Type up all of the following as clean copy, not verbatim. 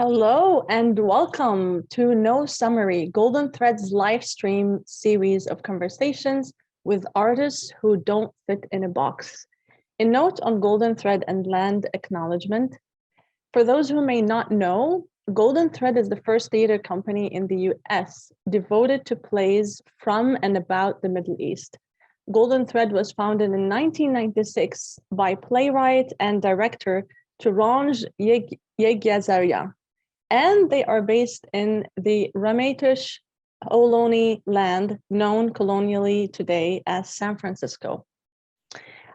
Hello and welcome to No Summary, Golden Thread's live stream series of conversations with artists who don't fit in a box. A note on Golden Thread and land acknowledgement. For those who may not know, Golden Thread is the first theater company in the US devoted to plays from and about the Middle East. Golden Thread was founded in 1996 by playwright and director Turanj Yeghazarian, and they are based in the Ramaytush Ohlone land, known colonially today as San Francisco.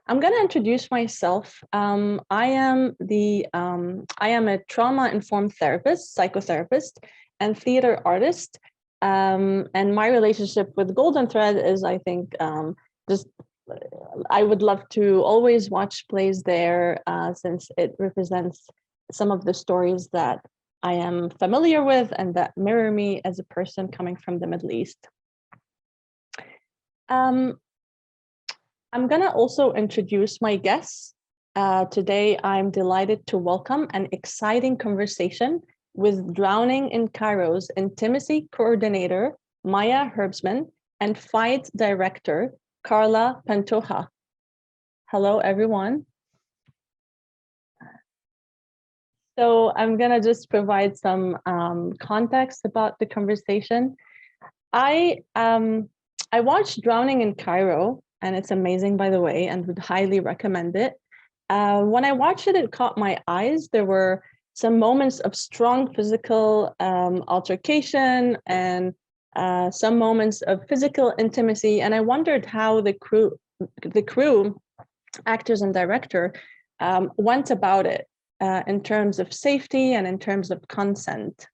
I'm going to introduce myself. I am a trauma-informed therapist, psychotherapist, and theater artist. And my relationship with Golden Thread is, I think, I would love to always watch plays there since it represents some of the stories that I am familiar with and that mirror me as a person coming from the Middle East. I'm going to also introduce my guests. Today, I'm delighted to welcome an exciting conversation with Drowning in Cairo's Intimacy Coordinator, Maya Herbsman, and Fight Director, Carla Pantoja. Hello, everyone. So I'm going to just provide some context about the conversation. I watched Drowning in Cairo, and it's amazing, by the way, and would highly recommend it. When I watched it, it caught my eyes. There were some moments of strong physical altercation and some moments of physical intimacy. And I wondered how the crew, actors and director, went about it. In terms of safety and in terms of consent.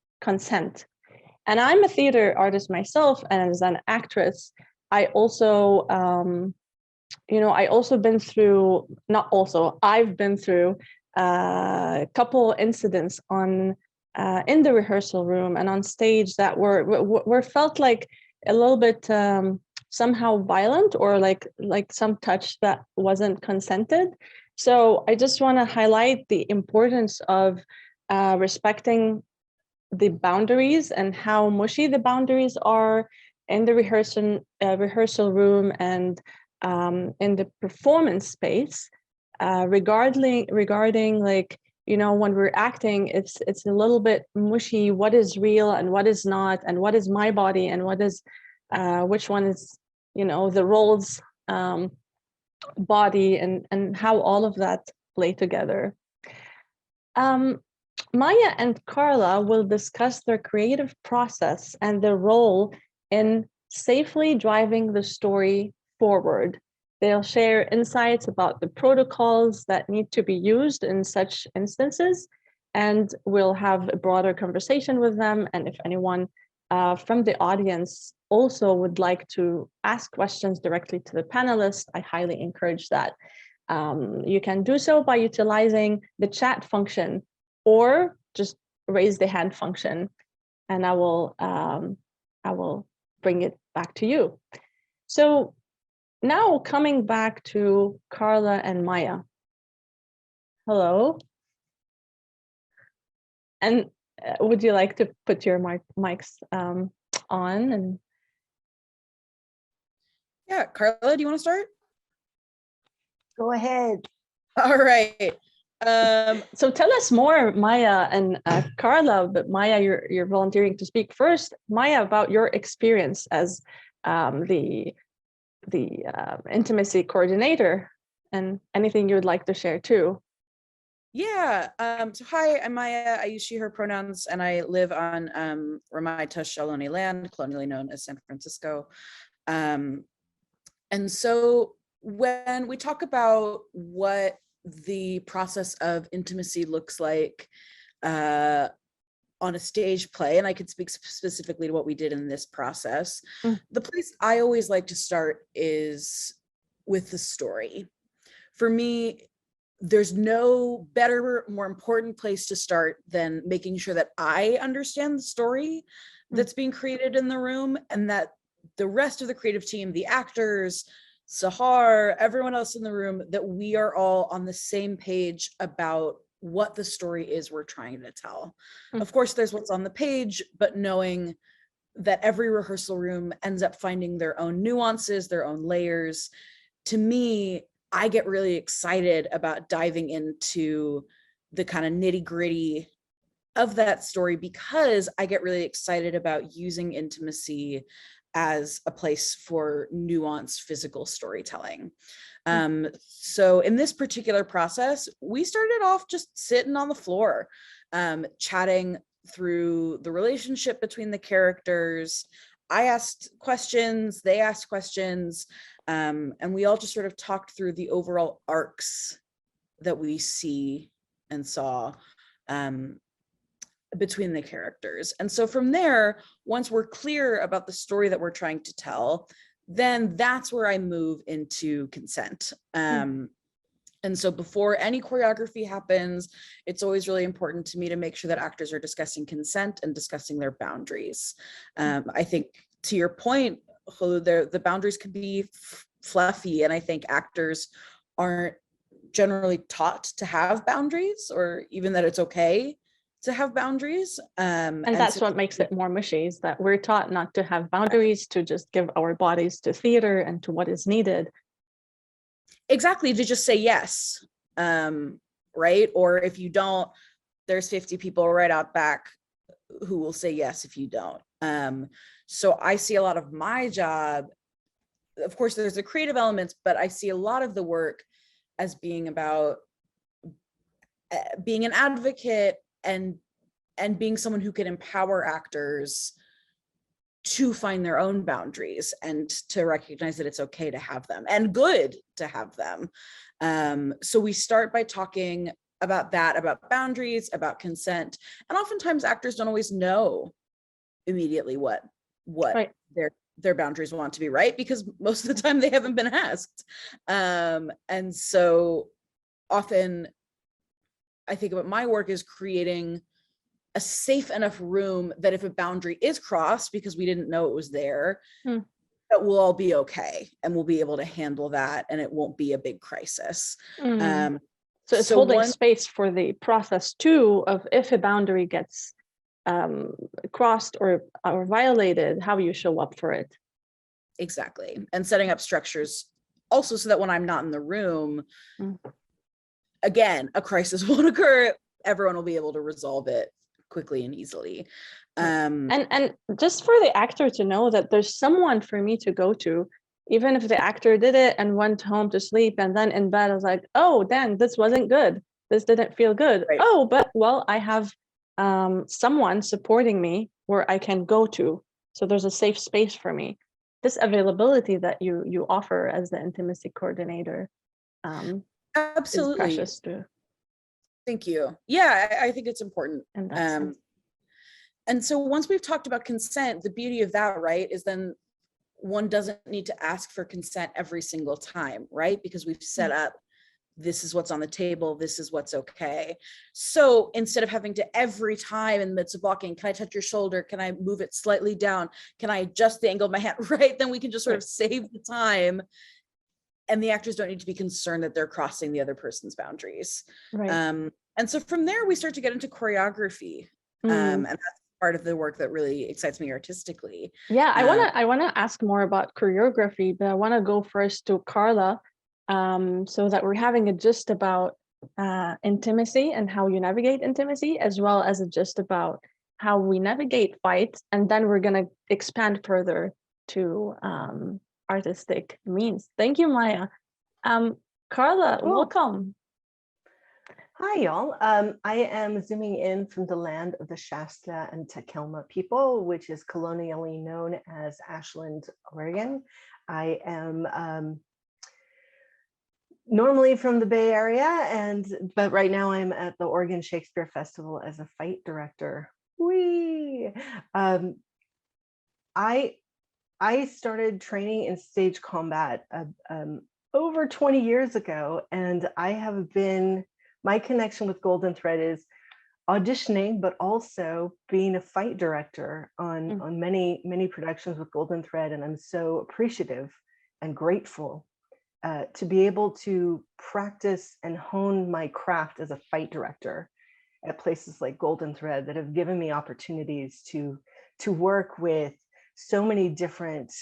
And I'm a theater artist myself, and as an actress, I've been through a couple incidents in the rehearsal room and on stage that were felt like a little bit somehow violent, or like some touch that wasn't consented. So I just want to highlight the importance of respecting the boundaries and how mushy the boundaries are in the rehearsal room and in the performance space. Regarding like, when we're acting, it's a little bit mushy. What is real and what is not, and what is my body and what is which one is the roles. Body and how all of that play together. Maya and Carla will discuss their creative process and their role in safely driving the story forward. They'll share insights about the protocols that need to be used in such instances, and we'll have a broader conversation with them. And if anyone from the audience also would like to ask questions directly to the panelists, I highly encourage that. You can do so by utilizing the chat function or just raise the hand function, and I will bring it back to you. So now coming back to Carla and Maya. Hello. And would you like to put your mics on? And yeah, Carla, do you want to start? Go ahead. All right. So tell us more, Maya and Carla. But Maya, you're volunteering to speak first. Maya, about your experience as the intimacy coordinator, and anything you would like to share too. Yeah. So hi, I'm Maya. I use she/her pronouns, and I live on Ramaytush Ohlone land, colonially known as San Francisco. And so when we talk about what the process of intimacy looks like on a stage play, and I could speak specifically to what we did in this process, the place I always like to start is with the story. For me, there's no better, more important place to start than making sure that I understand the story that's being created in the room, and that the rest of the creative team, the actors, Sahar, everyone else in the room, that we are all on the same page about what the story is we're trying to tell. Mm. Of course, there's what's on the page, but knowing that every rehearsal room ends up finding their own nuances, their own layers. To me, I get really excited about diving into the kind of nitty-gritty of that story, because I get really excited about using intimacy as a place for nuanced physical storytelling. So in this particular process, we started off just sitting on the floor, chatting through the relationship between the characters. I asked questions, they asked questions, and we all just sort of talked through the overall arcs that we see and saw between the characters. And so from there, once we're clear about the story that we're trying to tell, then that's where I move into consent. And so before any choreography happens, it's always really important to me to make sure that actors are discussing consent and discussing their boundaries. I think, to your point, Kholoud, the boundaries can be fluffy, and I think actors aren't generally taught to have boundaries, or even that it's okay to have boundaries. And that's what makes it more mushy, is that we're taught not to have boundaries, to just give our bodies to theater and to what is needed. Exactly, to just say yes, right? Or if you don't, there's 50 people right out back who will say yes if you don't. So I see a lot of my job, of course, there's the creative elements, but I see a lot of the work as being about being an advocate and being someone who can empower actors to find their own boundaries and to recognize that it's okay to have them and good to have them. So we start by talking about that, about boundaries, about consent. And oftentimes actors don't always know immediately what right. their boundaries want to be, right? Because most of the time they haven't been asked. And so often I think about my work is creating a safe enough room that if a boundary is crossed because we didn't know it was there, that we'll all be okay and we'll be able to handle that, and it won't be a big crisis. So it's holding space for the process too, of if a boundary gets crossed or violated, how you show up for it. Exactly. And setting up structures also so that when I'm not in the room, again, a crisis won't occur. Everyone will be able to resolve it quickly and easily. And just for the actor to know that there's someone for me to go to, even if the actor did it and went home to sleep, and then in bed I was like, oh, dang, this wasn't good. This didn't feel good. Right. Oh, but well, I have someone supporting me where I can go to. So there's a safe space for me. This availability that you offer as the intimacy coordinator absolutely is precious too. Thank you. Yeah, I think it's important. And so once we've talked about consent, the beauty of that, right, is then one doesn't need to ask for consent every single time, right? Because we've set up, this is what's on the table, this is what's okay. So instead of having to every time in the midst of walking, can I touch your shoulder? Can I move it slightly down? Can I adjust the angle of my hand? Right? Then we can just sort of save the time, and the actors don't need to be concerned that they're crossing the other person's boundaries. Right. And so from there, we start to get into choreography. And that's part of the work that really excites me artistically. Yeah, I wanna ask more about choreography, but I wanna go first to Carla, so that we're having a gist about intimacy and how you navigate intimacy, as well as a gist about how we navigate fights, and then we're gonna expand further to artistic means. Thank you, Maya. Carla, welcome. Hi, y'all. I am zooming in from the land of the Shasta and Takelma people, which is colonially known as Ashland, Oregon. I am normally from the Bay Area, but right now I'm at the Oregon Shakespeare Festival as a fight director. Whee! I started training in stage combat over 20 years ago, and my connection with Golden Thread is auditioning, but also being a fight director on many productions with Golden Thread, and I'm so appreciative and grateful to be able to practice and hone my craft as a fight director at places like Golden Thread that have given me opportunities to work with so many different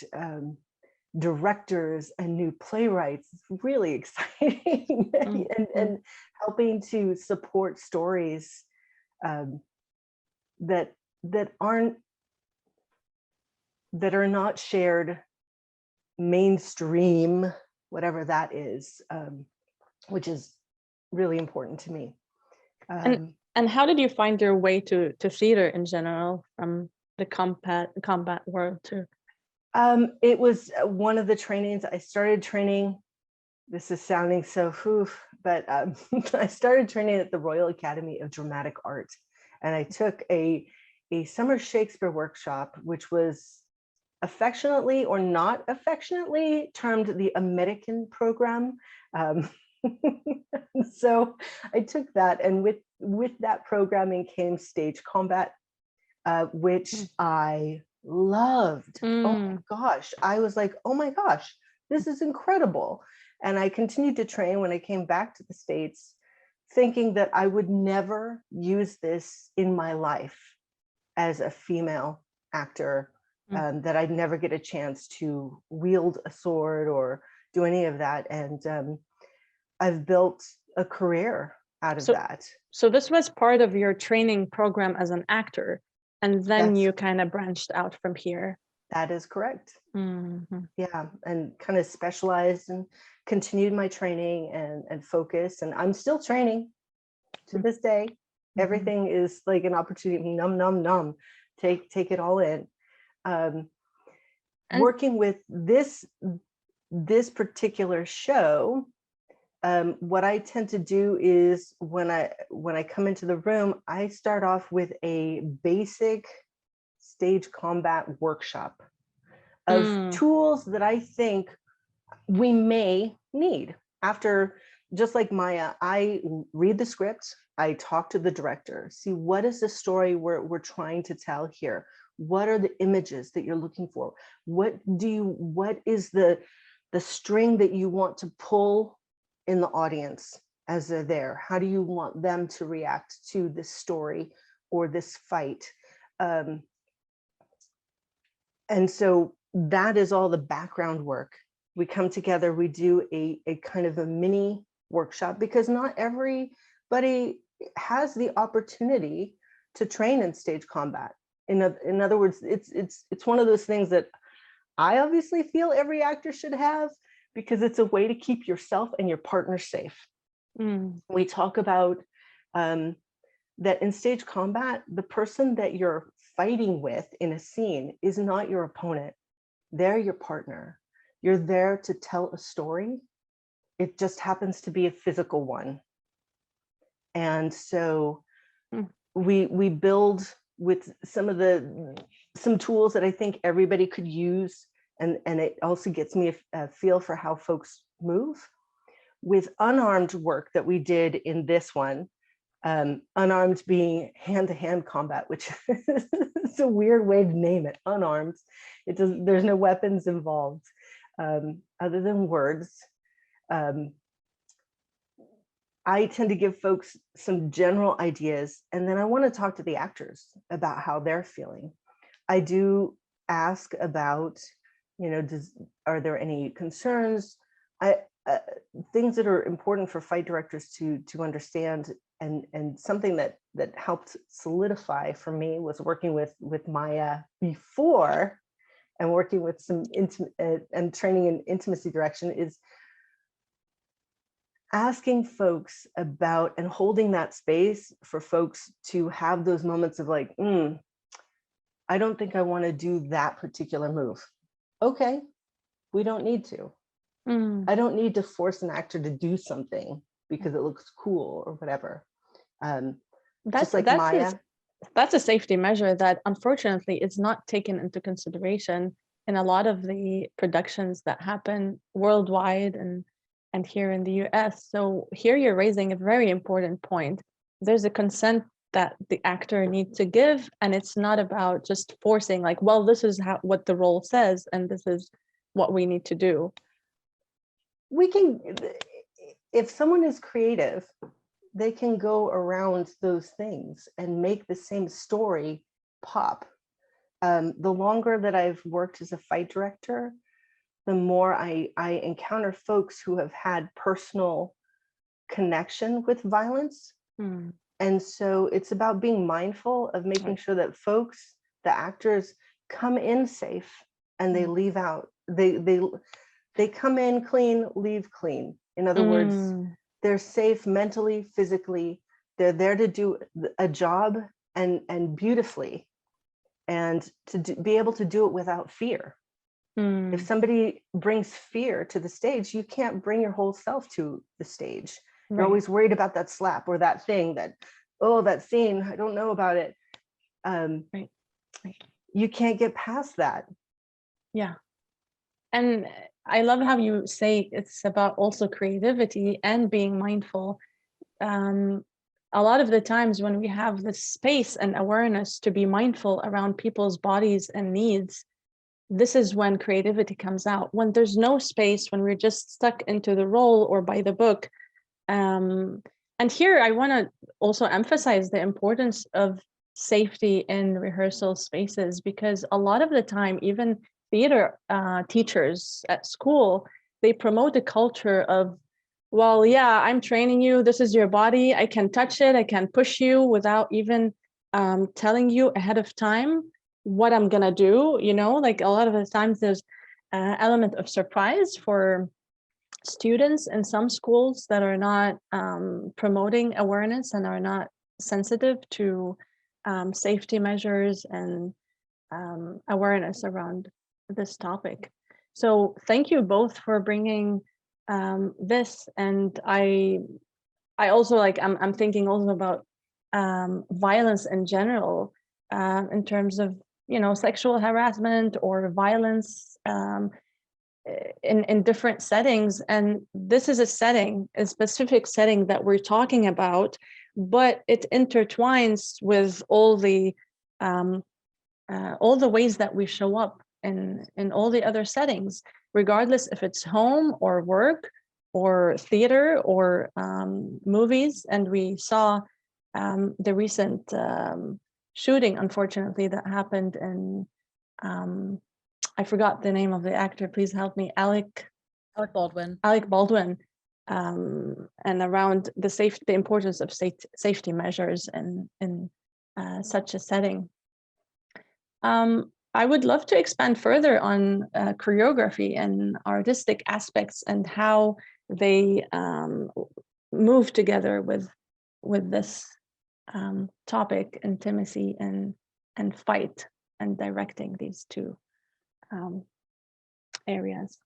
directors and new playwrights. It's really exciting. and helping to support stories that are not shared mainstream, whatever that is, which is really important to me. And how did you find your way to theater in general, from the combat world to? It was one of the trainings. I started training. This is sounding so but I started training at the Royal Academy of Dramatic Art, and I took a summer Shakespeare workshop, which was affectionately or not affectionately termed the American program. So I took that, and with that programming came stage combat, which I loved. Oh my gosh, I was like, oh my gosh, this is incredible. And I continued to train when I came back to the States, thinking that I would never use this in my life as a female actor, that I'd never get a chance to wield a sword or do any of that. And I've built a career out of that. So this was part of your training program as an actor, and then you kind of branched out from here. That is correct. Yeah, and kind of specialized and continued my training and focus. And I'm still training to this day. Everything is like an opportunity. Num. Take it all in. Working with this particular show, what I tend to do is when I come into the room, I start off with a basic stage combat workshop of tools that I think we may need. After, just like Maya, I read the script, I talk to the director, see what is the story we're trying to tell here. What are the images that you're looking for? What is the string that you want to pull in the audience as they're there? How do you want them to react to this story or this fight? And so that is all the background work. We come together, we do a kind of a mini workshop, because not everybody has the opportunity to train in stage combat. In other words, it's one of those things that I obviously feel every actor should have, because it's a way to keep yourself and your partner safe. We talk about that in stage combat, the person that you're fighting with in a scene is not your opponent. They're your partner. You're there to tell a story. It just happens to be a physical one. And so we build with some tools that I think everybody could use. And it also gets me a feel for how folks move. With unarmed work that we did in this one, unarmed being hand-to-hand combat, which is a weird way to name it, unarmed. There's no weapons involved other than words. I tend to give folks some general ideas, and then I want to talk to the actors about how they're feeling. I do ask about, are there any concerns? Things that are important for fight directors to understand, and something that helped solidify for me was working with Maya before, and working with some and training in intimacy direction, is asking folks about and holding that space for folks to have those moments of like, I don't think I want to do that particular move. Okay, we don't need to. I don't need to force an actor to do something because it looks cool or whatever. Just like Maya. That's a safety measure that unfortunately is not taken into consideration in a lot of the productions that happen worldwide and here in the US. So here you're raising a very important point. There's a consent that the actor needs to give, and it's not about just forcing like, well, this is what the role says and this is what we need to do. we can, if someone is creative, they can go around those things and make the same story pop. The longer that I've worked as a fight director, the more I encounter folks who have had personal connection with violence. And so it's about being mindful of making sure that folks, the actors, come in safe and they leave out. They come in clean, leave clean. In other words, they're safe mentally, physically. They're there to do a job and beautifully, and to be able to do it without fear. If somebody brings fear to the stage, you can't bring your whole self to the stage. You're always worried about that slap or that thing that, oh, that scene, I don't know about it. You can't get past that. Yeah. And I love how you say it's about also creativity and being mindful. A lot of the times when we have the space and awareness to be mindful around people's bodies and needs, this is when creativity comes out. When there's no space, when we're just stuck into the role or by the book. And here I want to also emphasize the importance of safety in rehearsal spaces, because a lot of the time, even theater teachers at school, they promote a culture of, well, yeah, I'm training you, this is your body, I can touch it, I can push you without even telling you ahead of time what I'm gonna do, you know, like a lot of the times there's an element of surprise for students in some schools that are not promoting awareness and are not sensitive to safety measures and awareness around this topic. So thank you both for bringing this. And I also like, I'm thinking also about violence in general, in terms of, you know, sexual harassment or violence in different settings. And this is a setting, a specific setting that we're talking about, but it intertwines with all the ways that we show up in all the other settings, regardless if it's home or work or theater or movies. And we saw the recent shooting, unfortunately, that happened in, I forgot the name of the actor, please help me, Alec Baldwin. And around the importance of safety measures in such a setting. I would love to expand further on choreography and artistic aspects and how they move together with this topic, intimacy and fight, and directing these two areas.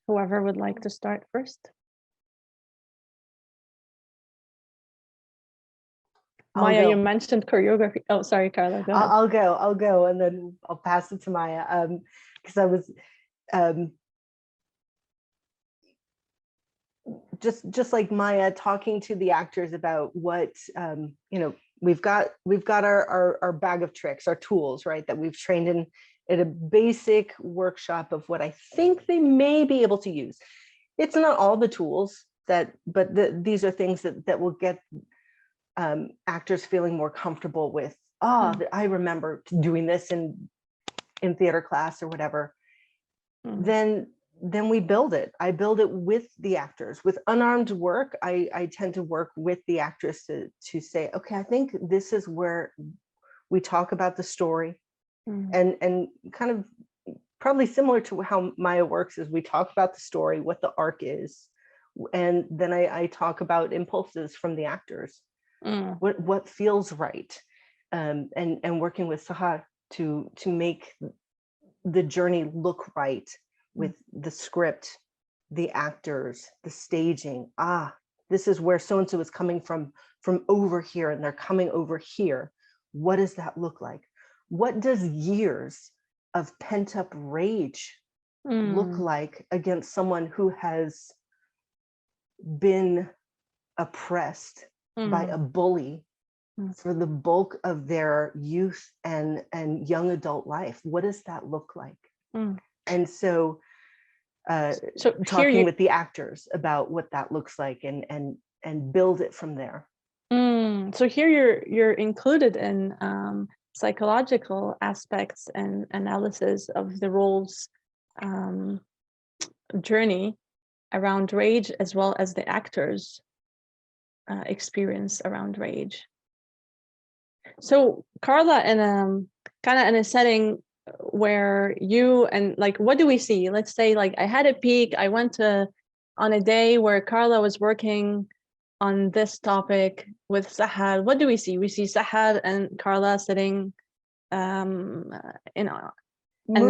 Whoever would like to start first. Maya, you mentioned choreography. Oh, sorry, Carla, go ahead. I'll go, and then I'll pass it to Maya, because I was just like Maya, talking to the actors about what, you know, we've got our bag of tricks, our tools, right, that we've trained in at a basic workshop of what I think they may be able to use. It's not all the tools but these are things that will get actors feeling more comfortable with, I remember doing this in theater class or whatever. Then we build it. I build it with the actors. With unarmed work, I tend to work with the actress to say, okay, I think this is where we talk about the story, and kind of probably similar to how Maya works, is we talk about the story, what the arc is, and then I talk about impulses from the actors. What feels right, and working with Sahar to make the journey look right with the script, the actors, the staging. This is where so-and-so is coming from over here, and they're coming over here. What does that look like? What does years of pent-up rage look like against someone who has been oppressed by a bully for the bulk of their youth and young adult life? What does that look like? Mm. And so, So talking with the actors about what that looks like and build it from there. So here you're included in psychological aspects and analysis of the role's journey around rage, as well as the actors' experience around rage. So Carla, in a kind of in a setting where you and like, what do we see? Let's say like I had a peek. I went on a day where Carla was working on this topic with Sahad. What do we see? We see Sahad and Carla sitting and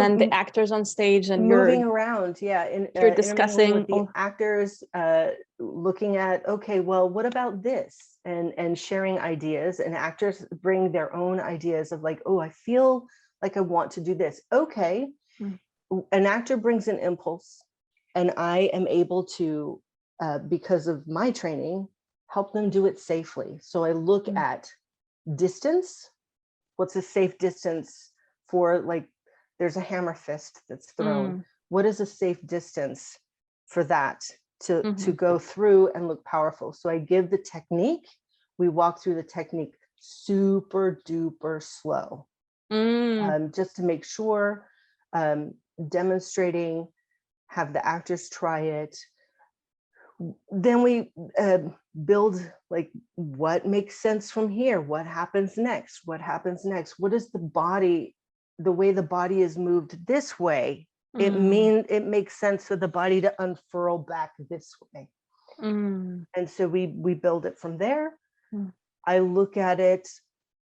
then the actors on stage, and moving around, you're discussing with the actors, looking at, okay, well, what about this, and sharing ideas, and actors bring their own ideas of like, oh, I feel like I want to do this. Okay, an actor brings an impulse, and I am able to, because of my training, help them do it safely. So I look at distance. What's a safe distance for, like, there's a hammer fist that's thrown. What is a safe distance for that to go through and look powerful? So I give the technique. We walk through the technique super duper slow, just to make sure, demonstrating, have the actors try it. Then we build, like, what makes sense from here? What happens next? What happens next? What is the body? The way the body is moved this way, it makes sense for the body to unfurl back this way. And so we build it from there. I look at it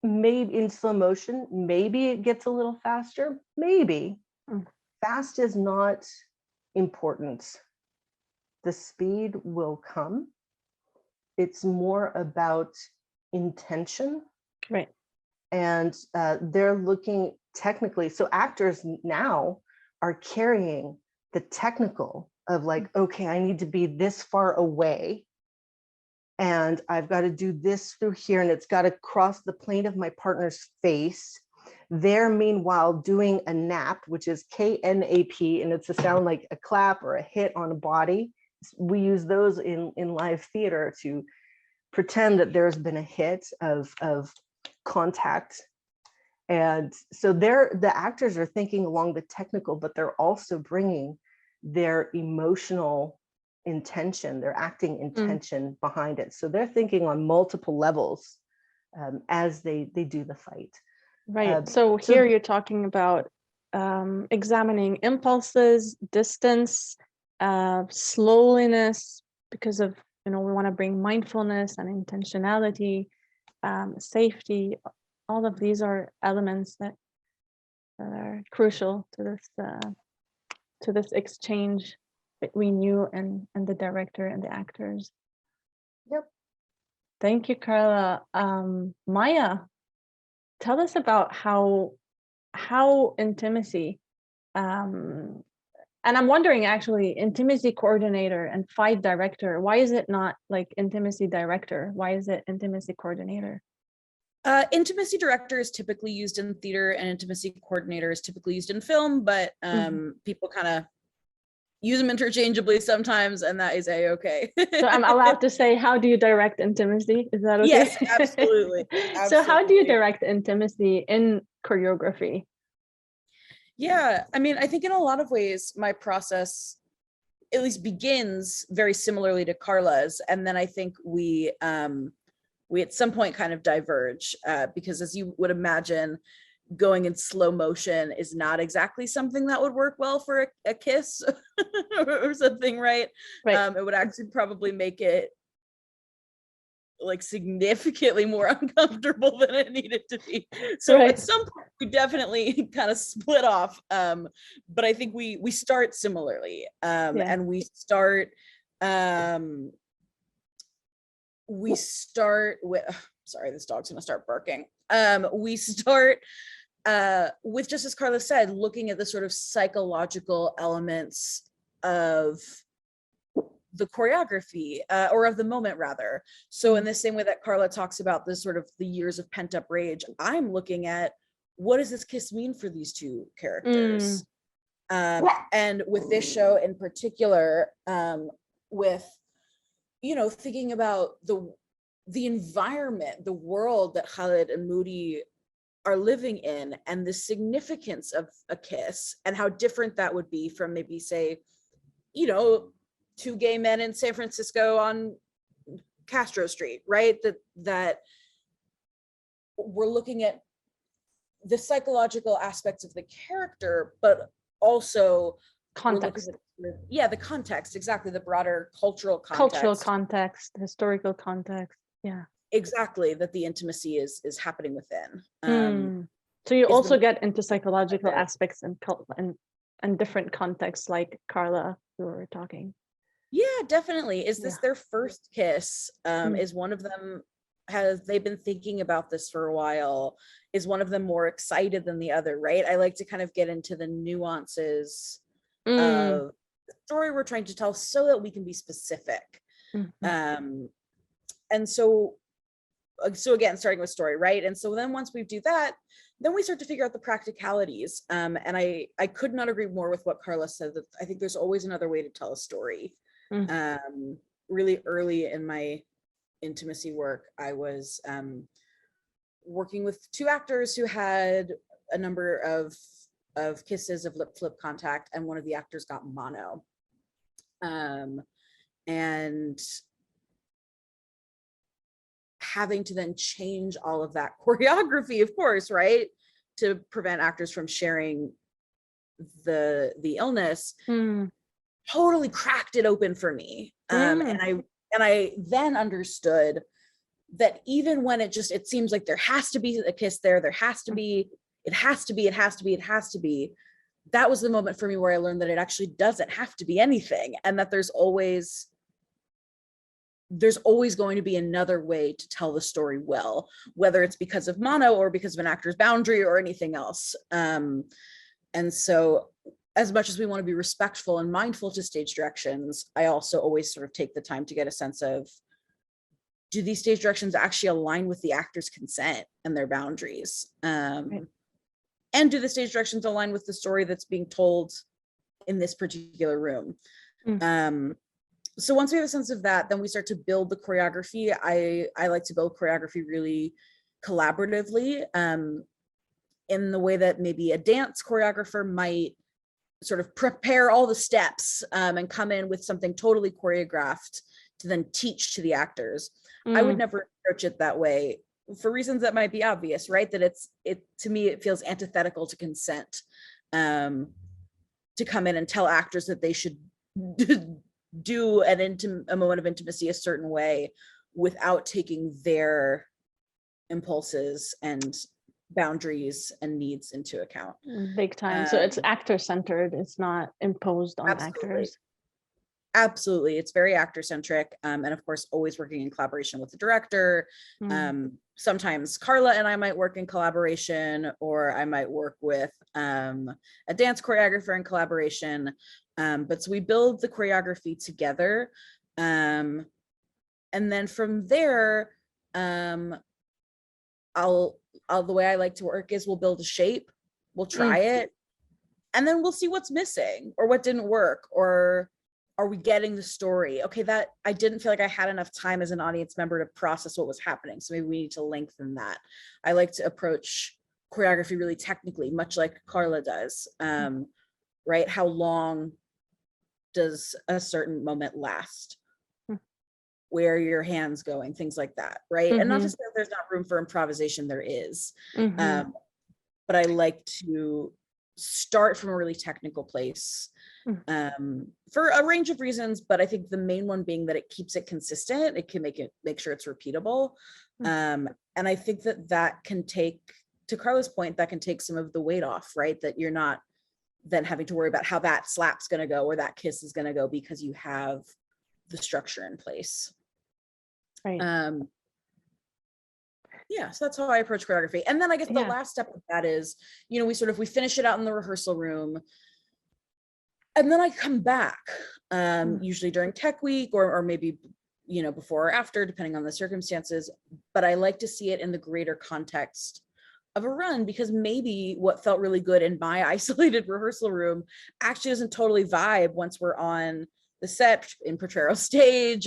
maybe in slow motion. Maybe it gets a little faster. Maybe. Fast is not important. The speed will come. It's more about intention. Right. And they're looking technically, so actors now are carrying the technical of like, okay, I need to be this far away, and I've got to do this through here, and it's got to cross the plane of my partner's face. They're meanwhile doing a nap, which is KNAP, and it's a sound like a clap or a hit on a body. We use those in live theater to pretend that there's been a hit of contact. And so the actors are thinking along the technical, but they're also bringing their emotional intention, their acting intention behind it. So they're thinking on multiple levels as they do the fight. Right. So here you're talking about examining impulses, distance, slowliness, because of, we want to bring mindfulness and intentionality, safety. All of these are elements that are crucial to this exchange between you and the director and the actors. Yep. Thank you, Carla. Maya, tell us about how intimacy, and I'm wondering, actually, intimacy coordinator and fight director, why is it not like intimacy director? Why is it intimacy coordinator? Intimacy director is typically used in theater, and intimacy coordinator is typically used in film, but people kind of use them interchangeably sometimes, and that is a-okay. So I'm allowed to say, how do you direct intimacy? Is that okay? Yes, absolutely. So how do you direct intimacy in choreography? Yeah, I mean, I think in a lot of ways, my process at least begins very similarly to Carla's, and then I think we at some point kind of diverge, because as you would imagine, going in slow motion is not exactly something that would work well for a kiss or something, right? It would actually probably make it like significantly more uncomfortable than it needed to be. So at some point we definitely kind of split off, but I think we start similarly, and we start with, sorry, this dog's gonna start barking. We start with, just as Carla said, looking at the sort of psychological elements of the choreography, or of the moment rather. So in the same way that Carla talks about this sort of the years of pent up rage, I'm looking at, what does this kiss mean for these two characters? And with this show in particular, with, thinking about the environment, the world that Khalid and Moody are living in, and the significance of a kiss, and how different that would be from maybe, say, two gay men in San Francisco on Castro Street, right? That we're looking at the psychological aspects of the character, but also Context. The context, exactly, the broader cultural context, historical context. Yeah, exactly, that the intimacy is happening within. So you also get into psychological aspects and different contexts, like Carla, who were talking. Yeah, definitely. Is this their first kiss? Is one of them, have they been thinking about this for a while? Is one of them more excited than the other, right? I like to kind of get into the nuances of the story we're trying to tell, so that we can be specific. And so again, starting with story, right? And so then once we do that, then we start to figure out the practicalities. And I could not agree more with what Carla said, that I think there's always another way to tell a story. Really early in my intimacy work, I was working with two actors who had a number of kisses, of lip flip contact, and one of the actors got mono. And having to then change all of that choreography, of course, right, to prevent actors from sharing the illness, totally cracked it open for me. And I then understood that even when it seems like there has to be a kiss there has to be, it has to be, that was the moment for me where I learned that it actually doesn't have to be anything, and that there's always going to be another way to tell the story well, whether it's because of mono or because of an actor's boundary or anything else. And so, as much as we want to be respectful and mindful to stage directions, I also always sort of take the time to get a sense of, do these stage directions actually align with the actor's consent and their boundaries? And do the stage directions align with the story that's being told in this particular room? So once we have a sense of that, then we start to build the choreography. I like to build choreography really collaboratively, in the way that maybe a dance choreographer might sort of prepare all the steps and come in with something totally choreographed to then teach to the actors. I would never approach it that way, for reasons that might be obvious, right? That to me, it feels antithetical to consent, to come in and tell actors that they should do a moment of intimacy a certain way without taking their impulses and boundaries and needs into account. Big time. So it's actor-centered, it's not imposed on actors. Absolutely, it's very actor-centric, and of course always working in collaboration with the director. Sometimes Carla and I might work in collaboration, or I might work with a dance choreographer in collaboration. But so we build the choreography together, and then from there, the way I like to work is we'll build a shape, we'll try it, and then we'll see what's missing or what didn't work, or are we getting the story? Okay, that I didn't feel like I had enough time as an audience member to process what was happening, so maybe we need to lengthen that. I like to approach choreography really technically, much like Carla does. Right? How long does a certain moment last? Where are your hands going? Things like that, right? And not to say that there's not room for improvisation, there is. But I like to start from a really technical place, for a range of reasons, but I think the main one being that it keeps it consistent. It can make sure it's repeatable. And I think that can take, to Carla's point, that can take some of the weight off, right? That you're not then having to worry about how that slap's going to go or that kiss is going to go, because you have the structure in place. Right. Yeah, so that's how I approach choreography. And then I guess the last step of that is, we finish it out in the rehearsal room, and then I come back, usually during tech week, or maybe, before or after, depending on the circumstances. But I like to see it in the greater context of a run, because maybe what felt really good in my isolated rehearsal room actually doesn't totally vibe once we're on the set in Potrero stage,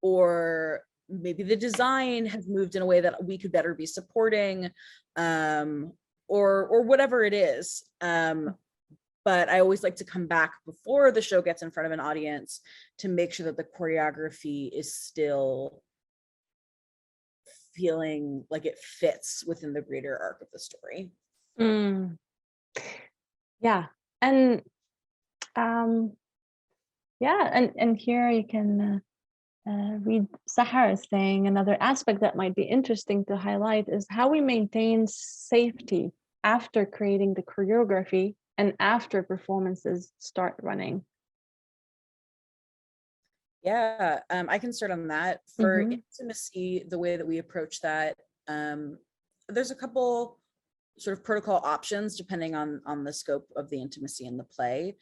or maybe the design has moved in a way that we could better be supporting, or whatever it is. But I always like to come back before the show gets in front of an audience to make sure that the choreography is still feeling like it fits within the greater arc of the story. Yeah. And and here you can read Sahar saying another aspect that might be interesting to highlight is how we maintain safety after creating the choreography and after performances start running. Yeah, I can start on that. For intimacy, the way that we approach that, there's a couple sort of protocol options depending on the scope of the intimacy in the play.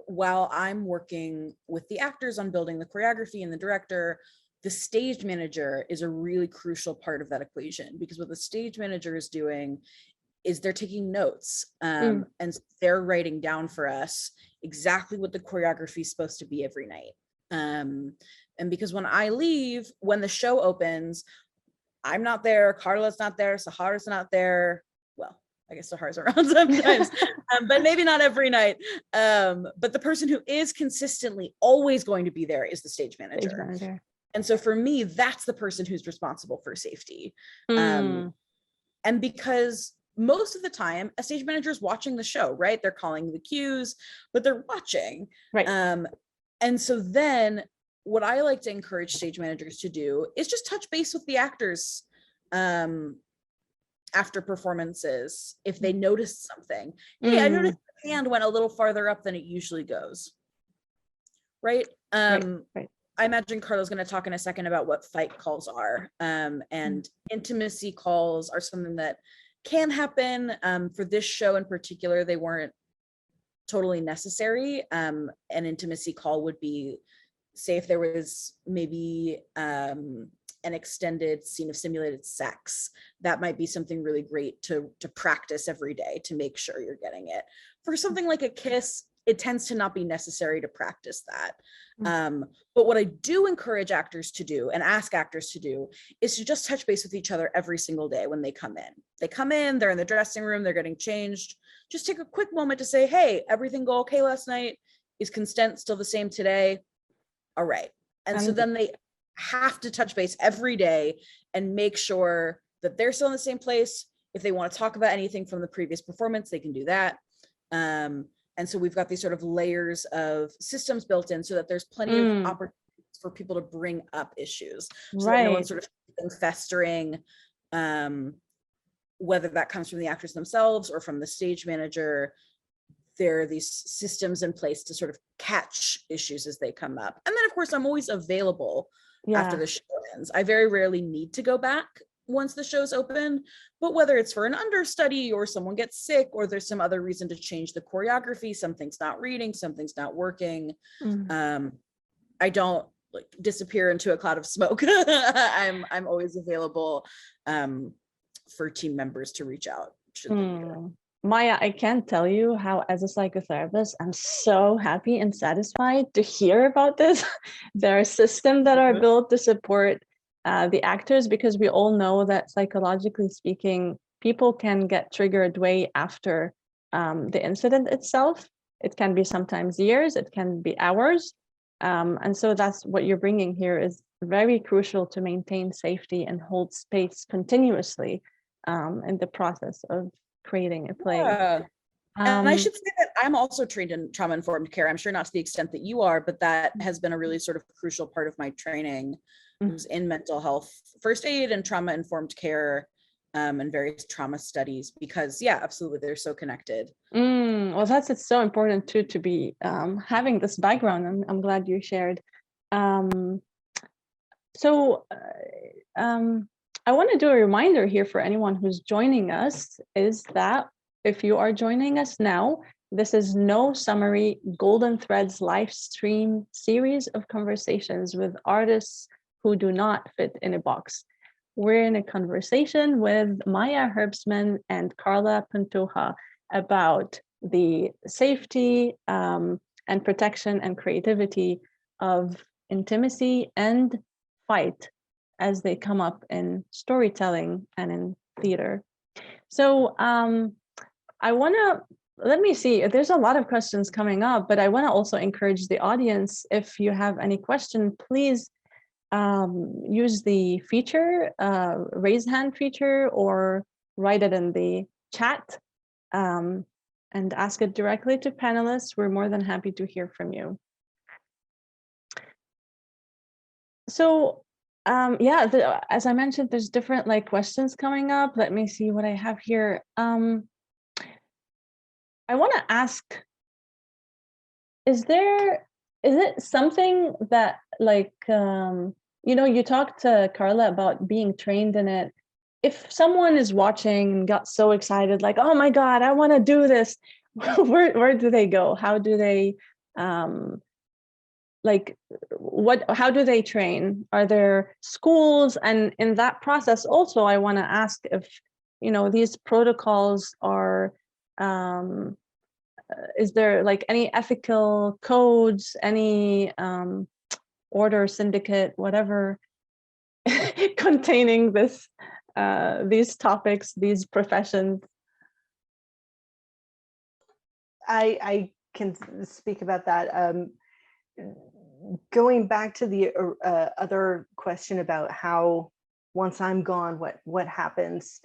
While I'm working with the actors on building the choreography and the director, the stage manager is a really crucial part of that equation, because what the stage manager is doing is they're taking notes, and they're writing down for us exactly what the choreography is supposed to be every night. And because when I leave, when the show opens, I'm not there, Carla's not there, Sahar's not there. Well, I guess Sahar's around sometimes, but maybe not every night. But the person who is consistently always going to be there is the stage manager. And so for me, that's the person who's responsible for safety. And because most of the time, a stage manager is watching the show, right? They're calling the cues, but they're watching. Right. And so then what I like to encourage stage managers to do is just touch base with the actors after performances if they noticed something. Hey, I noticed the hand went a little farther up than it usually goes. Right? Right. I imagine Carla's going to talk in a second about what fight calls are. And intimacy calls are something that can happen. For this show in particular, they weren't totally necessary. An intimacy call would be, say, if there was maybe an extended scene of simulated sex, that might be something really great to practice every day to make sure you're getting it. For something like a kiss, it tends to not be necessary to practice that. But what I do encourage actors to do and ask actors to do is to just touch base with each other every single day when they come in. They come in, they're in the dressing room, they're getting changed. Just take a quick moment to say, hey, everything go okay last night? Is consent still the same today? All right. And so then they have to touch base every day and make sure that they're still in the same place. If they want to talk about anything from the previous performance, they can do that. And so we've got these sort of layers of systems built in so that there's plenty of opportunities for people to bring up issues. So that no one's sort of festering, whether that comes from the actors themselves or from the stage manager. There are these systems in place to sort of catch issues as they come up. And then, of course, I'm always available after the show ends. I very rarely need to go back once the show's open, but whether it's for an understudy or someone gets sick or there's some other reason to change the choreography, something's not reading, something's not working, I don't like disappear into a cloud of smoke. I'm always available for team members to reach out. Maya, I can't tell you how, as a psychotherapist, I'm so happy and satisfied to hear about this. There are systems that are built to support the actors, because we all know that psychologically speaking, people can get triggered way after the incident itself. It can be sometimes years, it can be hours. And so that's what you're bringing here is very crucial to maintain safety and hold space continuously in the process of creating a play. And I should say that I'm also trained in trauma-informed care. I'm sure not to the extent that you are, but that has been a really sort of crucial part of my training. Was in mental health first aid and trauma-informed care and various trauma studies, because absolutely, they're so connected. Well, it's so important too to be having this background, and I'm glad you shared. I want to do a reminder here for anyone who's joining us, is that if you are joining us now, this is No Summary Golden Threads live stream series of conversations with artists who do not fit in a box. we're in a conversation with Maya Herbsman and Carla Pantoja about the safety and protection and creativity of intimacy and fight as they come up in storytelling and in theater. So I want to, let me see, there's a lot of questions coming up, but I want to also encourage the audience, if you have any question, please use the feature, raise hand feature, or write it in the chat and ask it directly to panelists. We're more than happy to hear from you. So yeah, as I mentioned, there's different like questions coming up. Let me see what I have here. I want to ask, is it something that like, you know, you talked to Carla about being trained in it. If someone is watching and got so excited, like, oh my God, I want to do this, where do they go? How do they, like, how do they train? Are there schools? And in that process also, I want to ask if, you know, these protocols are, is there like any ethical codes, any order, syndicate, whatever, containing this, these topics, these professions? I can speak about that. Going back to the other question about how once I'm gone, what happens?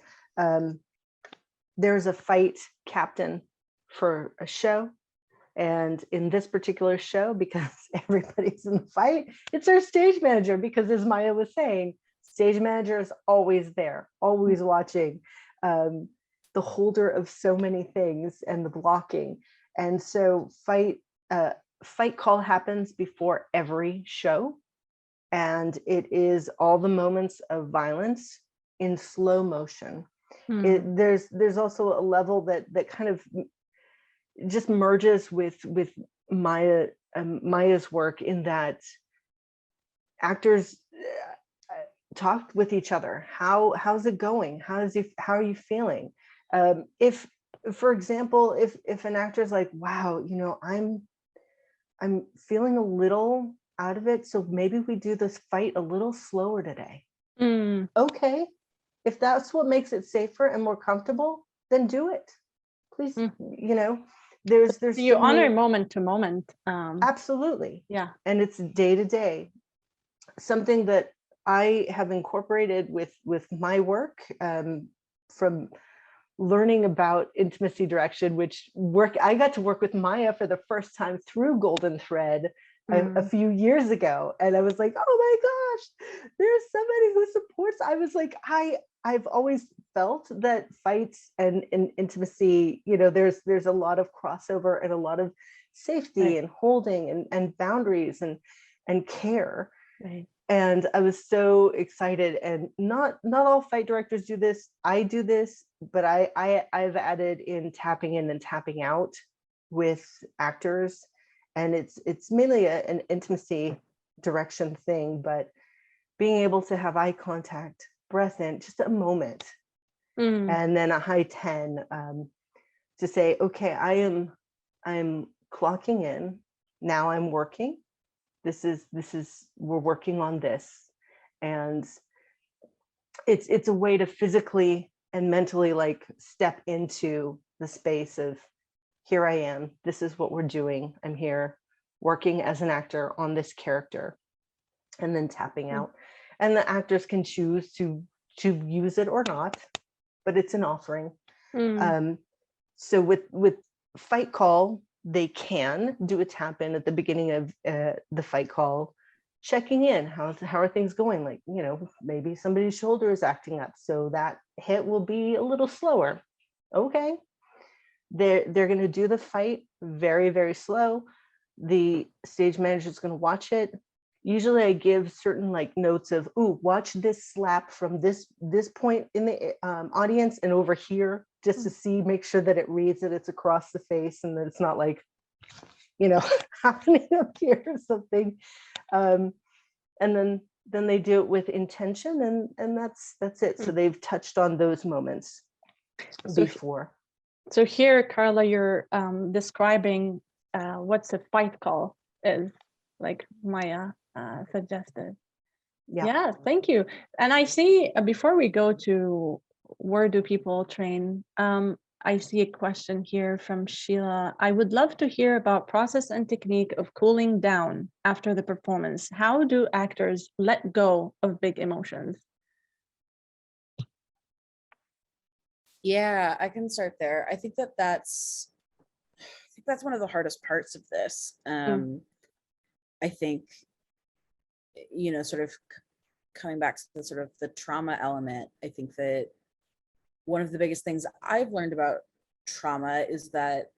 There's a fight captain for a show, and in this particular show, because everybody's in the fight, it's our stage manager, because as Maya was saying, stage manager is always there, always watching, the holder of so many things and the blocking. And so fight call happens before every show, and it is all the moments of violence in slow motion. There's also a level that kind of just merges with Maya's work, in that actors talk with each other. How's it going? How are you feeling? If, for example, if an actor is like, wow, you know, I'm feeling a little out of it, so maybe we do this fight a little slower today. Okay, if that's what makes it safer and more comfortable, then do it, please. You know, there's you honor moment to moment. Absolutely. Yeah. And it's day to day. Something that I have incorporated with my work, from learning about intimacy direction, which I got to work with Maya for the first time through Golden Thread a few years ago. And I was like, oh my gosh, there's somebody who supports. I was like, I've always felt that fights and intimacy, you know, there's a lot of crossover and a lot of safety and holding and boundaries and care. Right. And I was so excited. And not all fight directors do this. I do this, but I've added in tapping in and tapping out with actors. And it's mainly an intimacy direction thing, but being able to have eye contact, breath in, just a moment, and then a high 10, to say, okay, I'm clocking in. Now I'm working. This is we're working on this. And it's a way to physically and mentally like step into the space of, here I am, this is what we're doing. I'm here working as an actor on this character, and then tapping out. And the actors can choose to use it or not, but it's an offering. So with fight call, they can do a tap in at the beginning of the fight call, checking in, how are things going? Like, you know, maybe somebody's shoulder is acting up, so that hit will be a little slower. Okay, they're going to do the fight very, very slow. The stage manager is going to watch it. Usually I give certain like notes of, ooh, watch this slap from this point in the audience and over here, just to see, make sure that it reads that it's across the face and that it's not like, you know, happening up here or something. And then then they do it with intention, and that's it. So they've touched on those moments before. So here, Carla, you're describing what's a fight call is, like Maya suggested. Yeah, thank you. And I see, before we go to where do people train, I see a question here from Sheila. I would love to hear about process and technique of cooling down after the performance. How do actors let go of big emotions? Yeah, I can start there. I think that's one of the hardest parts of this. I think, sort of coming back to the sort of the trauma element, I think that one of the biggest things I've learned about trauma is that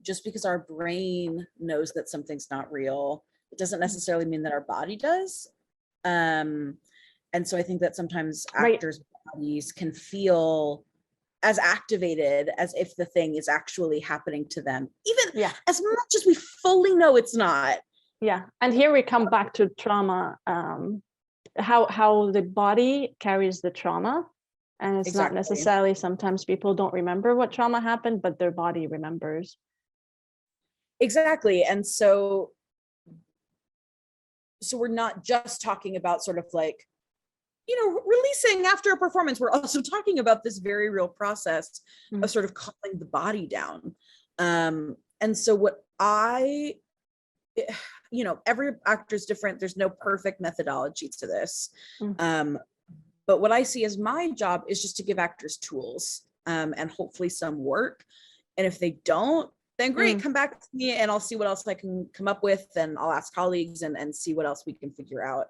just because our brain knows that something's not real, it doesn't necessarily mean that our body does. And so I think that sometimes actors' bodies can feel as activated as if the thing is actually happening to them, even as much as we fully know it's not. Yeah, and here we come back to trauma, how the body carries the trauma, and it's not necessarily, sometimes people don't remember what trauma happened, but their body remembers. Exactly. And so we're not just talking about sort of like, releasing after a performance. We're also talking about this very real process of sort of calming the body down. And so what every actor is different. There's no perfect methodology to this. But what I see as my job is just to give actors tools, and hopefully some work. And if they don't, then great, come back to me and I'll see what else I can come up with, and I'll ask colleagues and see what else we can figure out.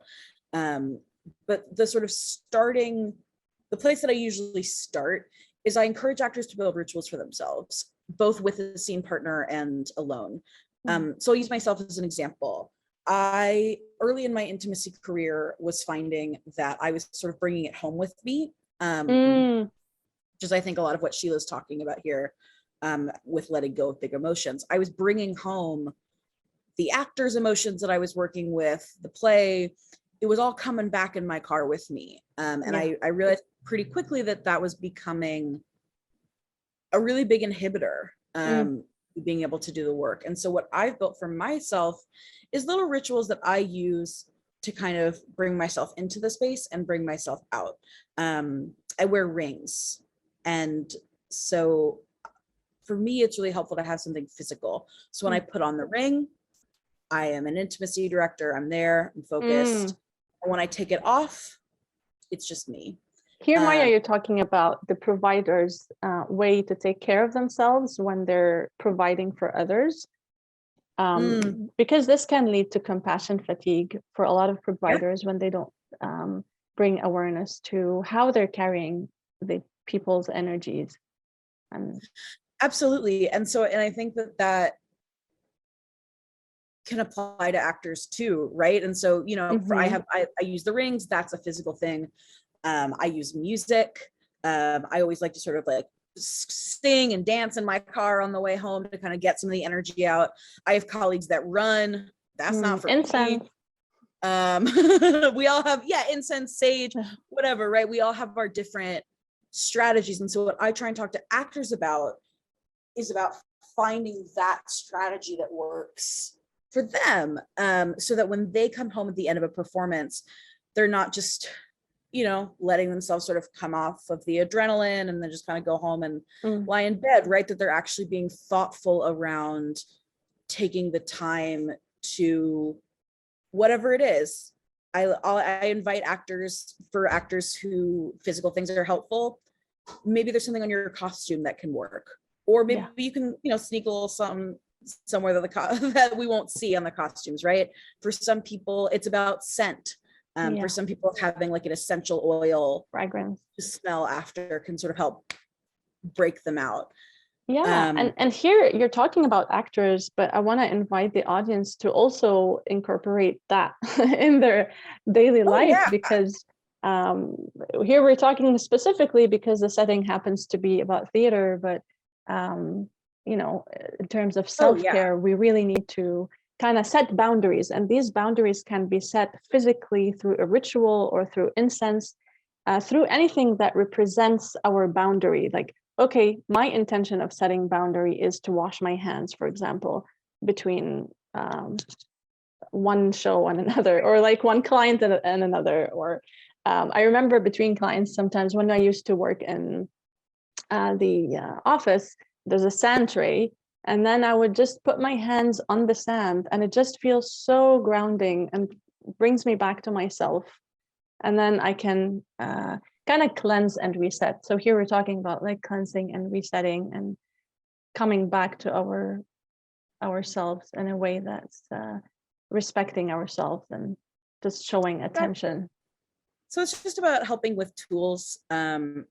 But the sort of the place that I usually start is I encourage actors to build rituals for themselves, both with a scene partner and alone. So I'll use myself as an example. I, early in my intimacy career, was finding that I was sort of bringing it home with me, which is, I think, a lot of what Sheila's talking about here, with letting go of big emotions. I was bringing home the actors' emotions that I was working with, the play. It was all coming back in my car with me. And I realized pretty quickly that was becoming a really big inhibitor, being able to do the work. And so what I've built for myself is little rituals that I use to kind of bring myself into the space and bring myself out. I wear rings. And so for me, it's really helpful to have something physical. So when I put on the ring, I am an intimacy director. I'm there, I'm focused. And when I take it off, it's just me. Here, Maya, you're talking about the provider's way to take care of themselves when they're providing for others. Because this can lead to compassion fatigue for a lot of providers when they don't bring awareness to how they're carrying the people's energies. Absolutely. And I think that can apply to actors too, right? And so, I use the rings, that's a physical thing. I use music. I always like to sort of like sing and dance in my car on the way home to kind of get some of the energy out. I have colleagues that run. That's not for incense. Me. We all have, incense, sage, whatever, right? We all have our different strategies. And so what I try and talk to actors about is about finding that strategy that works for them, so that when they come home at the end of a performance, they're not just letting themselves sort of come off of the adrenaline and then just kind of go home and lie in bed, right? That they're actually being thoughtful around taking the time to whatever it is. I invite actors who physical things are helpful. Maybe there's something on your costume that can work, or maybe you can, sneak a little something somewhere that we won't see on the costumes, right? For some people, it's about scent. For some people, having like an essential oil fragrance to smell after can sort of help break them out. And here you're talking about actors, but I want to invite the audience to also incorporate that in their daily life, because here we're talking specifically because the setting happens to be about theater, but in terms of self-care, we really need to kind of set boundaries. And these boundaries can be set physically through a ritual or through incense, through anything that represents our boundary. Like, okay, my intention of setting boundary is to wash my hands, for example, between one show and another, or like one client and another. Or I remember between clients, sometimes when I used to work in the office, there's a sand tray, and then I would just put my hands on the sand, and it just feels so grounding and brings me back to myself. And then I can kind of cleanse and reset. So here we're talking about like cleansing and resetting and coming back to ourselves in a way that's respecting ourselves and just showing attention. So it's just about helping with tools and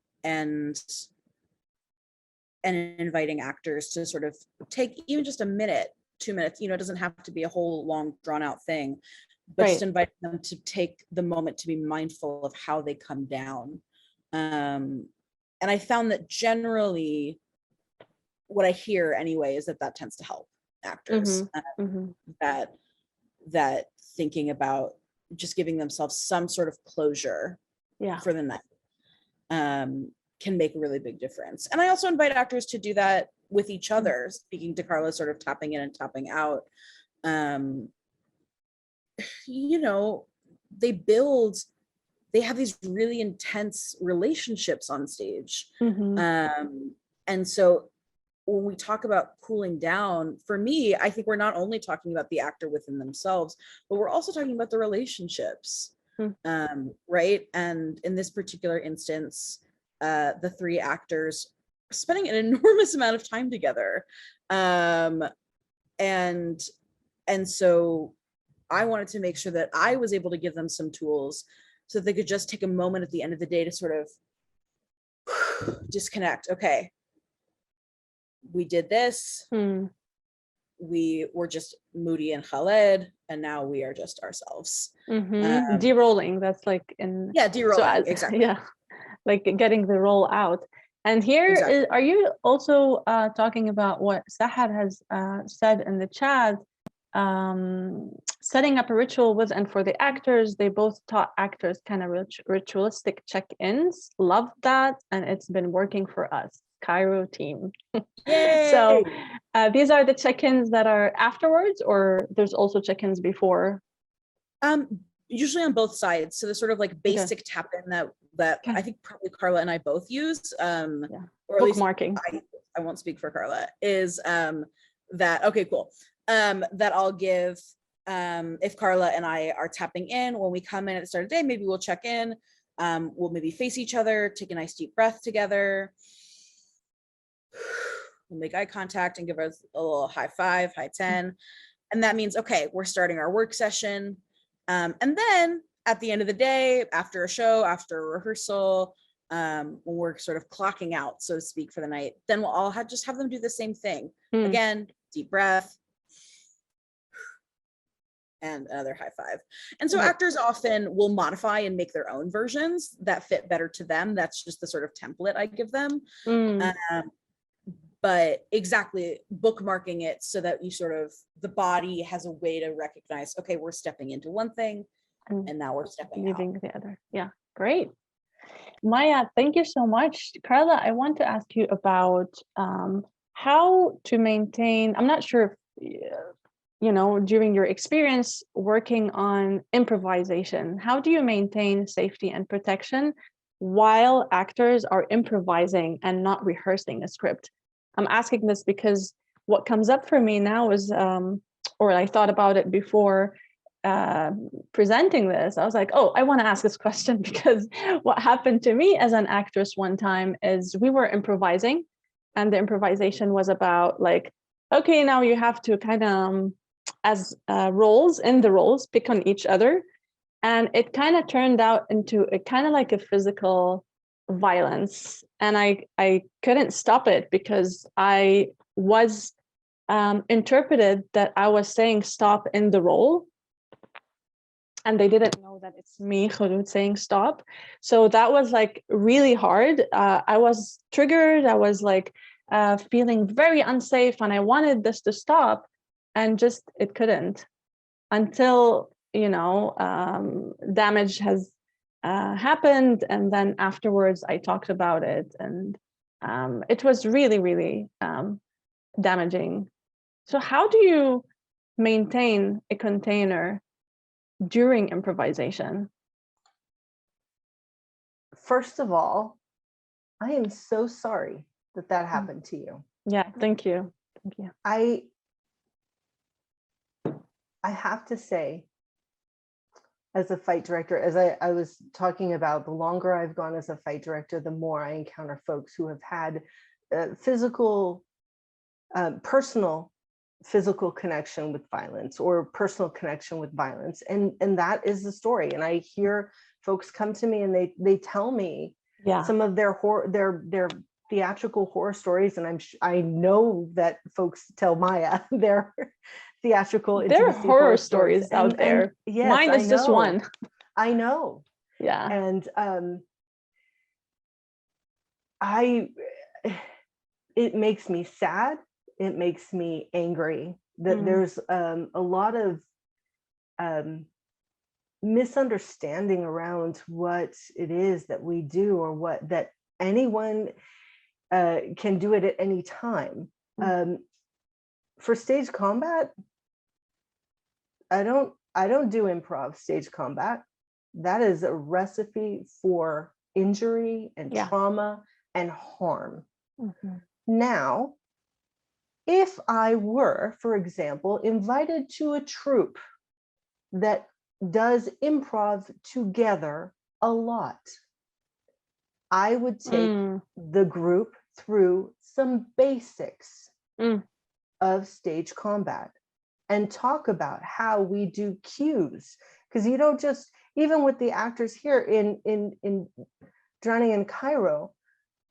inviting actors to sort of take even just a minute, 2 minutes, it doesn't have to be a whole long drawn out thing, but just invite them to take the moment to be mindful of how they come down. And I found that generally what I hear anyway is that tends to help actors, that thinking about just giving themselves some sort of closure for the night can make a really big difference. And I also invite actors to do that with each other, speaking to Carla, sort of tapping in and tapping out. They have these really intense relationships on stage. And so when we talk about cooling down, for me, I think we're not only talking about the actor within themselves, but we're also talking about the relationships, right? And in this particular instance, the three actors are spending an enormous amount of time together. And so I wanted to make sure that I was able to give them some tools so that they could just take a moment at the end of the day to sort of disconnect. Okay, we did this. We were just Moody and Khaled, and now we are just ourselves. De-rolling, that's like in... Yeah, de-rolling, exactly. Yeah, like getting the roll out. And here, are you also talking about what Sahar has said in the chat, setting up a ritual with, and for the actors, they both taught actors kind of ritualistic check-ins. Love that, and it's been working for us. Cairo team. So these are the check-ins that are afterwards, or there's also check-ins before? Usually on both sides. So the sort of like basic tap-in that I think probably Carla and I both use, or at least bookmarking. I won't speak for Carla, is that, okay, cool. That I'll give, if Carla and I are tapping in, when we come in at the start of the day, maybe we'll check in, we'll maybe face each other, take a nice deep breath together. We'll make eye contact and give us a little high five, high 10. And that means, okay, we're starting our work session. And then at the end of the day, after a show, after a rehearsal, when we're sort of clocking out, so to speak, for the night, then we'll all just have them do the same thing. Again, deep breath. And another high five. And so actors often will modify and make their own versions that fit better to them. That's just the sort of template I give them. But exactly, bookmarking it so that you sort of, the body has a way to recognize, okay, we're stepping into one thing and now we're stepping leaving the other. Yeah, great. Maya, thank you so much. Carla, I want to ask you about how to maintain, I'm not sure if, during your experience working on improvisation, how do you maintain safety and protection while actors are improvising and not rehearsing a script? I'm asking this because what comes up for me now is, or I thought about it before presenting this, I was like, oh, I want to ask this question because what happened to me as an actress one time is we were improvising, and the improvisation was about like, okay, now you have to kind of, as roles, pick on each other. And it kind of turned out into a kind of like a physical violence. And I couldn't stop it because I was interpreted that I was saying stop in the role. And they didn't know that it's me, Kholoud, saying stop. So that was like really hard. I was triggered. I was like feeling very unsafe and I wanted this to stop. and just it couldn't, until, you know, damage has happened, and then afterwards I talked about it, and it was really, really damaging. So how do you maintain a container during improvisation? First of all, I am so sorry that that happened to you. Yeah, thank you. Thank you. I have to say, as a fight director, as I was talking about, the longer I've gone as a fight director, the more I encounter folks who have had personal physical connection with violence, or personal connection with violence. And that is the story. And I hear folks come to me and they tell me some of their theatrical horror stories. And I know that folks tell Maya their theatrical there are horror stories out and, there. And yes, mine is just one. I know. Yeah. And it makes me sad. It makes me angry that there's a lot of misunderstanding around what it is that we do, or what that anyone can do it at any time. For stage combat, I don't do improv stage combat. That is a recipe for injury and trauma and harm. Now, if I were, for example, invited to a troupe that does improv together a lot, I would take the group through some basics of stage combat and talk about how we do cues. Because you don't just, even with the actors here in Drowning in Cairo,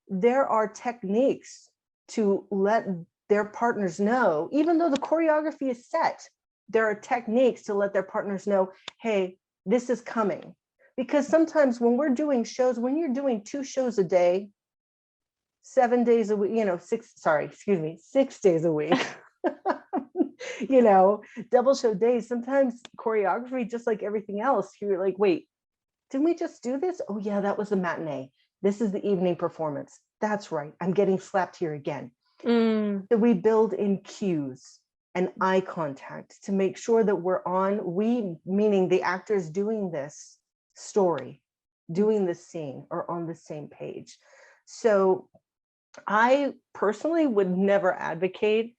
there are techniques to let their partners know, even though the choreography is set, there are techniques to let their partners know, hey, this is coming. Because sometimes when we're doing shows, when you're doing 2 shows a day, 7 days a week, 6 days a week, double show days, sometimes choreography, just like everything else, you're like, wait, didn't we just do this? Oh yeah, that was the matinee. This is the evening performance. That's right, I'm getting slapped here again. So we build in cues and eye contact to make sure that we're on, meaning the actors doing this story, doing this scene, are on the same page. So I personally would never advocate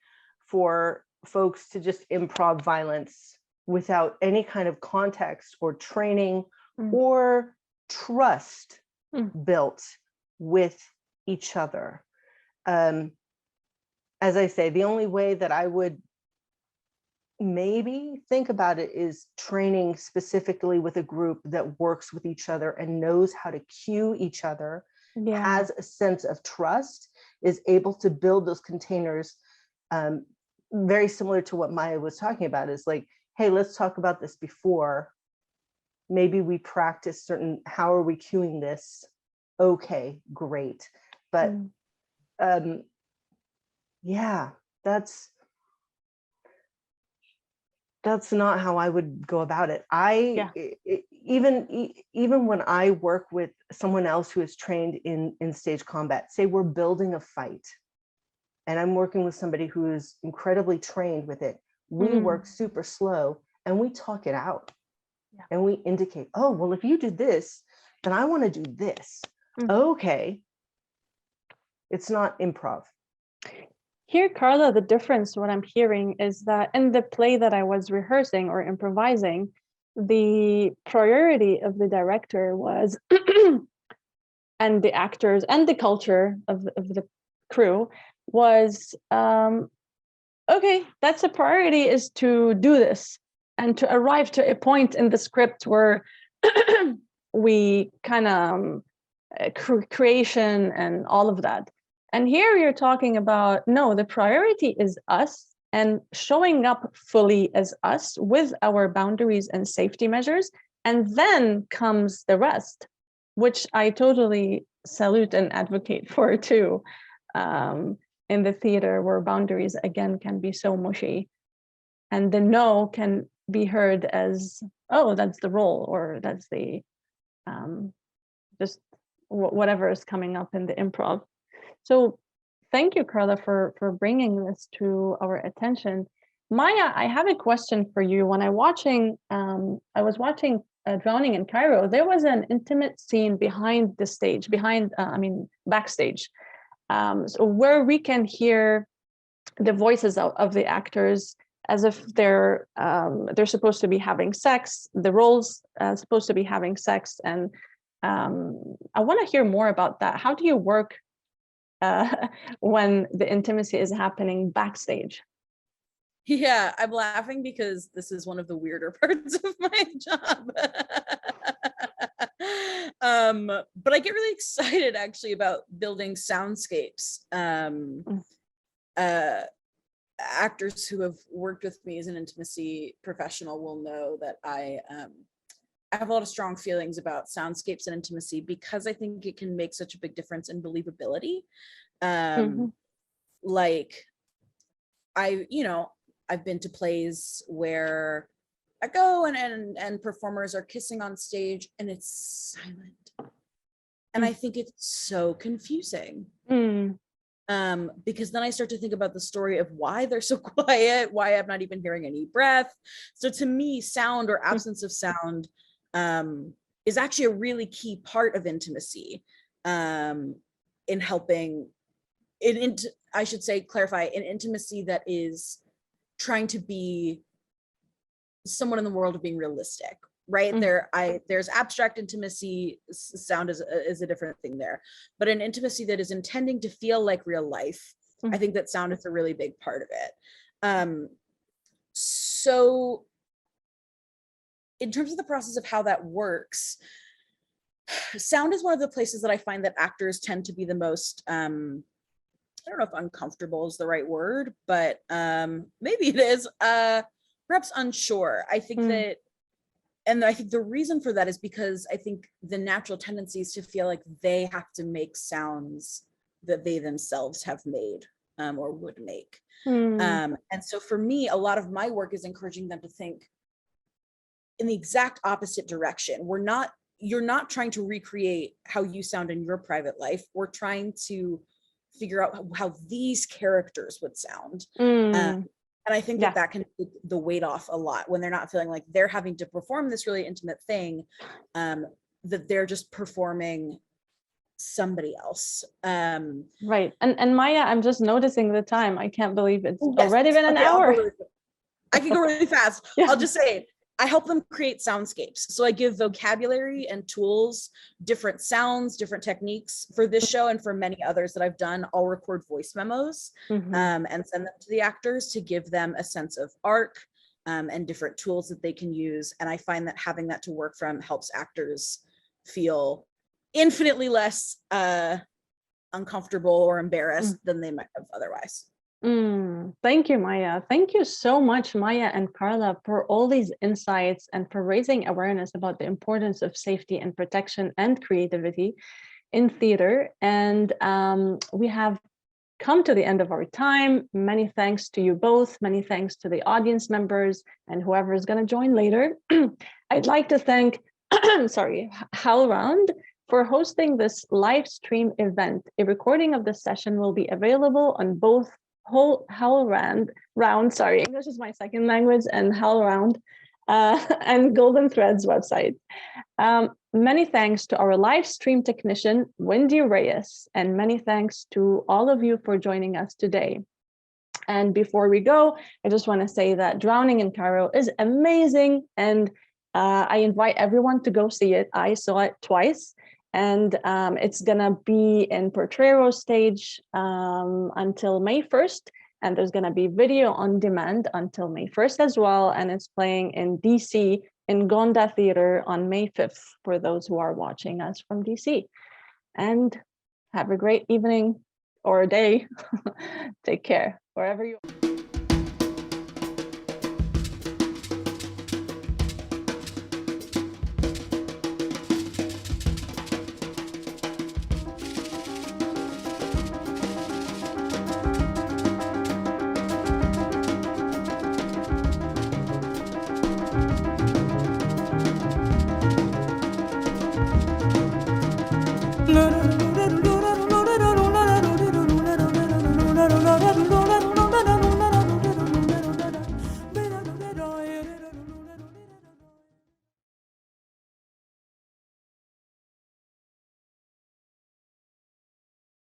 for folks to just improv violence without any kind of context or training or trust built with each other. As I say, the only way that I would maybe think about it is training specifically with a group that works with each other and knows how to cue each other, has a sense of trust, is able to build those containers, very similar to what Maya was talking about, is like, hey, let's talk about this before. Maybe we practice how are we cueing this? Okay, great. But yeah, that's not how I would go about it. Even when I work with someone else who is trained in stage combat, say we're building a fight, and I'm working with somebody who is incredibly trained with it, we work super slow and we talk it out. And we indicate, oh, well, if you do this, then I want to do this. Okay. It's not improv. Here, Carla, the difference, what I'm hearing is that in the play that I was rehearsing or improvising, the priority of the director was, and the actors and the culture of the crew was, okay, that's a priority, is to do this and to arrive to a point in the script where we kind of creation and all of that. And here you're talking about, no, the priority is us and showing up fully as us with our boundaries and safety measures. And then comes the rest, which I totally salute and advocate for too. In the theater, where boundaries, again, can be so mushy. and the no can be heard as, oh, that's the role, or that's the just whatever is coming up in the improv. So thank you, Carla, for bringing this to our attention. Maya, I have a question for you. When I was watching Drowning in Cairo, there was an intimate scene behind the stage, backstage, so where we can hear the voices of the actors as if they're supposed to be having sex, the roles supposed to be having sex. And I want to hear more about that. How do you work when the intimacy is happening backstage? Yeah, I'm laughing because this is one of the weirder parts of my job. But I get really excited actually about building soundscapes. Actors who have worked with me as an intimacy professional will know that I have a lot of strong feelings about soundscapes and intimacy, because I think it can make such a big difference in believability. Like I've been to plays where I go and performers are kissing on stage and it's silent. And I think it's so confusing. Because then I start to think about the story of why they're so quiet, why I'm not even hearing any breath. So to me, sound or absence of sound is actually a really key part of intimacy, in helping I should say, clarify, an intimacy that is trying to be someone in the world of being realistic, right? There's abstract intimacy, sound is a different thing there, but an intimacy that is intending to feel like real life, I think that sound is a really big part of it. So in terms of the process of how that works, sound is one of the places that I find that actors tend to be the most, I don't know if uncomfortable is the right word, but maybe it is, perhaps unsure. I think that, and I think the reason for that is because I think the natural tendency is to feel like they have to make sounds that they themselves have made or would make. And so for me, a lot of my work is encouraging them to think in the exact opposite direction. You're not trying to recreate how you sound in your private life. We're trying to figure out how these characters would sound. And I think that can take the weight off a lot when they're not feeling like they're having to perform this really intimate thing, that they're just performing somebody else. Right. And Maya, I'm just noticing the time. I can't believe it's already been an hour. I can go really fast. I'll just say, I help them create soundscapes. So I give vocabulary and tools, different sounds, different techniques for this show and for many others that I've done. I'll record voice memos and send them to the actors to give them a sense of arc and different tools that they can use. And I find that having that to work from helps actors feel infinitely less uncomfortable or embarrassed than they might have otherwise. Thank you, Maya. Thank you so much, Maya and Carla, for all these insights and for raising awareness about the importance of safety and protection and creativity in theater. And we have come to the end of our time. Many thanks to you both. Many thanks to the audience members and whoever is going to join later. I'd like to thank, HowlRound for hosting this live stream event. A recording of the session will be available on both HowlRound, English is my second language, and HowlRound and Golden Threads website. Many thanks to our live stream technician, Wendy Reyes, and many thanks to all of you for joining us today. And before we go, I just want to say that Drowning in Cairo is amazing, and I invite everyone to go see it. I saw it twice. And it's gonna be in Portrero stage until May 1st. And there's gonna be video on demand until May 1st as well. And it's playing in DC in Gonda Theater on May 5th for those who are watching us from DC. And have a great evening or day. Take care, wherever you are. little